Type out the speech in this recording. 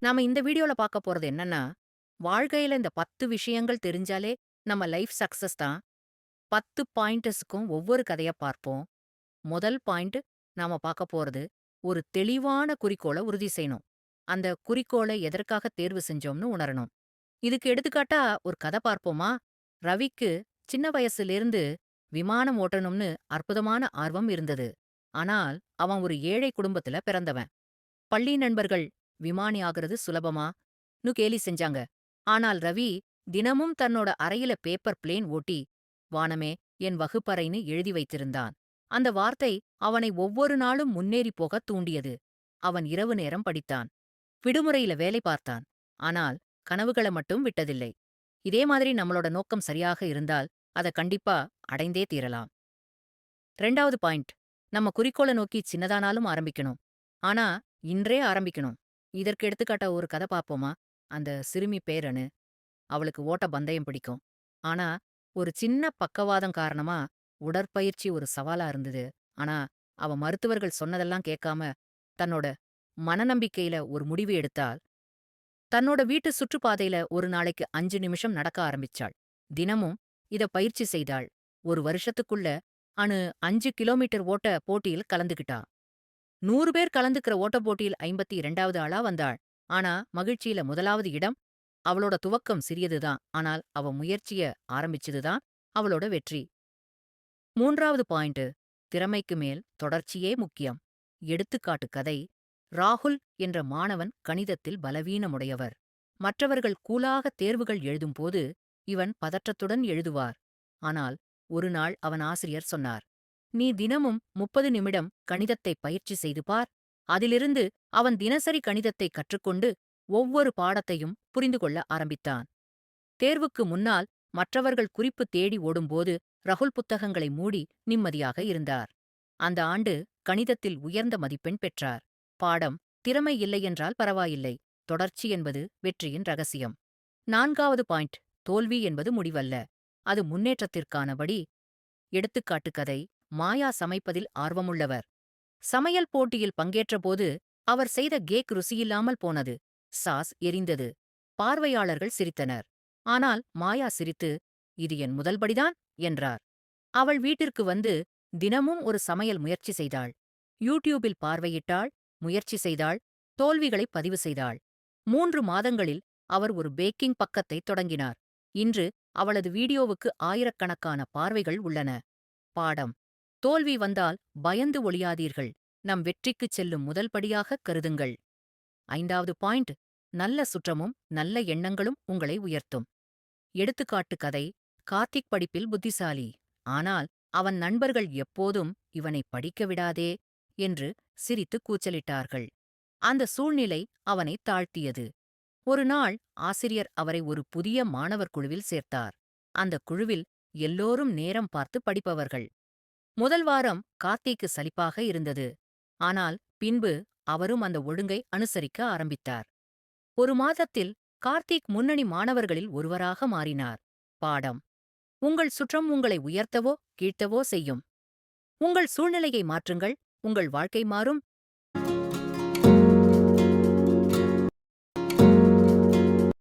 நாம இந்த வீடியோல பார்க்க போறது என்னன்னா, வாழ்க்கையில இந்த 10 விஷயங்கள் தெரிஞ்சாலே நம்ம லைஃப் சக்சஸ் தான். 10 பாயிண்டர்ஸ்க்கும் ஒவ்வொரு கதையா பார்ப்போம். முதல் பாயிண்ட் நாம பார்க்க போறது, ஒரு தெளிவான குறிக்கோள உறுதி செய்யணும். அந்த குறிக்கோள எதற்காக தேர்வு செஞ்சோம்னு உணரணும். இதுக்கு எடுத்துக்காட்டா ஒரு கதை பார்ப்போமா? ரவிக்கு சின்ன வயசுலேருந்து விமானம் ஓட்டணும்னு அற்புதமான ஆர்வம் இருந்தது. ஆனால் அவன் ஒரு ஏழை குடும்பத்துல பிறந்தவன். பள்ளி நண்பர்கள் விமானி ஆகுறது சுலபமா?ன்னு கேலி செஞ்சாங்க. ஆனால் ரவி தினமும் தன்னோட அறையில பேப்பர் பிளேன் ஓட்டி, "வானமே என் வகுப்பறைன்னு" எழுதி வைத்திருந்தான். அந்த வார்த்தை அவனை ஒவ்வொரு நாளும் முன்னேறிப் போகத் தூண்டியது. அவன் இரவு நேரம் படித்தான். விடுமுறையில வேலை பார்த்தான். ஆனால் கனவுகள மட்டும் விட்டதில்லை. இதே மாதிரி நம்மளோட நோக்கம் சரியாக இருந்தால், அத கண்டிப்பா அடைந்தே தீரலாம். 2வது பாயிண்ட். நம்ம குறிக்கோள நோக்கி சின்னதானாலும் ஆரம்பிக்கணும். ஆனா, இன்றே ஆரம்பிக்கணும். இதற்கு எடுத்துக்காட்டா ஒரு கதை பார்ப்போமா? அந்த சிறுமி பேர் அனு. அவளுக்கு ஓட்ட பந்தயம் பிடிக்கும். ஆனா, ஒரு சின்ன பக்கவாதம் காரணமா உடற்பயிற்சி ஒரு சவாலா இருந்தது. ஆனா, அவ மருத்துவர்கள் சொன்னதெல்லாம் கேட்காம, தன்னோட மனநம்பிக்கையில ஒரு முடிவு எடுத்தாள். தன்னோட வீட்டு சுற்றுப்பாதையில ஒரு நாளைக்கு 5 நிமிஷம் நடக்க ஆரம்பிச்சாள். தினமும் இத பயிற்சி செய்தாள். ஒரு வருஷத்துக்குள்ள அனு 5 கிலோமீட்டர் ஓட்ட போட்டியில் கலந்துக்கிட்டா. 100 பேர் கலந்துக்கிற ஓட்டப் போட்டியில் 52வது ஆளா வந்தாள். ஆனா, மகிழ்ச்சியில முதலாவது இடம். அவளோட துவக்கம் சிறியதுதான். ஆனால், அவ முயற்சிய ஆரம்பிச்சதுதான் அவளோட வெற்றி. 3வது பாயிண்ட். திறமைக்கு மேல் தொடர்ச்சியே முக்கியம். எடுத்துக்காட்டு கதை. ராகுல் என்ற மாணவன் கணிதத்தில் பலவீனமுடையவர். மற்றவர்கள் கூலாக தேர்வுகள் எழுதும்போது, இவன் பதற்றத்துடன் எழுதுவார். ஆனால், ஒரு நாள் அவன் ஆசிரியர் சொன்னார், "நீ தினமும் 30 நிமிடம் கணிதத்தை பயிற்சி செய்து பார்." அதிலிருந்து அவன் தினசரி கணிதத்தை கற்றுக்கொண்டு ஒவ்வொரு பாடத்தையும் புரிந்து கொள்ள ஆரம்பித்தான். தேர்வுக்கு முன்னால் மற்றவர்கள் குறிப்பு தேடி ஓடும்போது ரகுல் புத்தகங்களை மூடி நிம்மதியாக இருந்தார். அந்த ஆண்டு கணிதத்தில் உயர்ந்த மதிப்பெண் பெற்றார். பாடம் திறமை இல்லையென்றால் பரவாயில்லை. தொடர்ச்சி என்பது வெற்றியின் ரகசியம். 4வது பாயிண்ட். தோல்வி என்பது முடிவல்ல. அது முன்னேற்றத்திற்கான படி. எடுத்துக்காட்டு கதை. மாயா சமைப்பதில் ஆர்வமுள்ளவர். சமையல் போட்டியில் பங்கேற்றபோது அவர் செய்த கேக் ருசியில்லாமல் போனது. சாஸ் எரிந்தது. பார்வையாளர்கள் சிரித்தனர். ஆனால் மாயா சிரித்து, "இது என் முதல் படிதான்" என்றார். அவள் வீட்டிற்கு வந்து தினமும் ஒரு சமையல் முயற்சி செய்தாள். யூடியூபில் பார்வையிட்டாள், முயற்சி செய்தாள், தோல்விகளை பதிவு செய்தாள். 3 மாதங்களில் அவர் ஒரு பேக்கிங் பக்கத்தை தொடங்கினார். இன்று அவளது வீடியோவுக்கு ஆயிரக்கணக்கான பார்வைகள் உள்ளன. பாடம். தோல்வி வந்தால் பயந்து ஒளியாதீர்கள். நம் வெற்றிக்குச் செல்லும் முதல் படியாகக் கருதுங்கள். 5வது பாயிண்ட். நல்ல சுற்றமும் நல்ல எண்ணங்களும் உங்களை உயர்த்தும். எடுத்துக்காட்டு கதை. கார்த்திக் படிப்பில் புத்திசாலி. ஆனால் அவன் நண்பர்கள் எப்போதும் "இவனை படிக்க விடாதே" என்று சிரித்து கூச்சலிட்டார்கள். அந்த சூழ்நிலை அவனை தாழ்த்தியது. ஒரு நாள் ஆசிரியர் அவரை ஒரு புதிய மாணவர் குழுவில் சேர்த்தார். அந்த குழுவில் எல்லோரும் நேரம் பார்த்து படிப்பவர்கள். முதல் வாரம் கார்த்திக்கு சலிப்பாக இருந்தது. ஆனால் பின்பு அவரும் அந்த ஒழுங்கை அனுசரிக்க ஆரம்பித்தார். ஒரு மாதத்தில் கார்த்திக் முன்னணி மாணவர்களில் ஒருவராக மாறினார். பாடம். உங்கள் சுற்றம் உங்களை உயர்த்தவோ கீழ்த்தவோ செய்யும். உங்கள் சூழ்நிலையை மாற்றுங்கள், உங்கள் வாழ்க்கை மாறும்.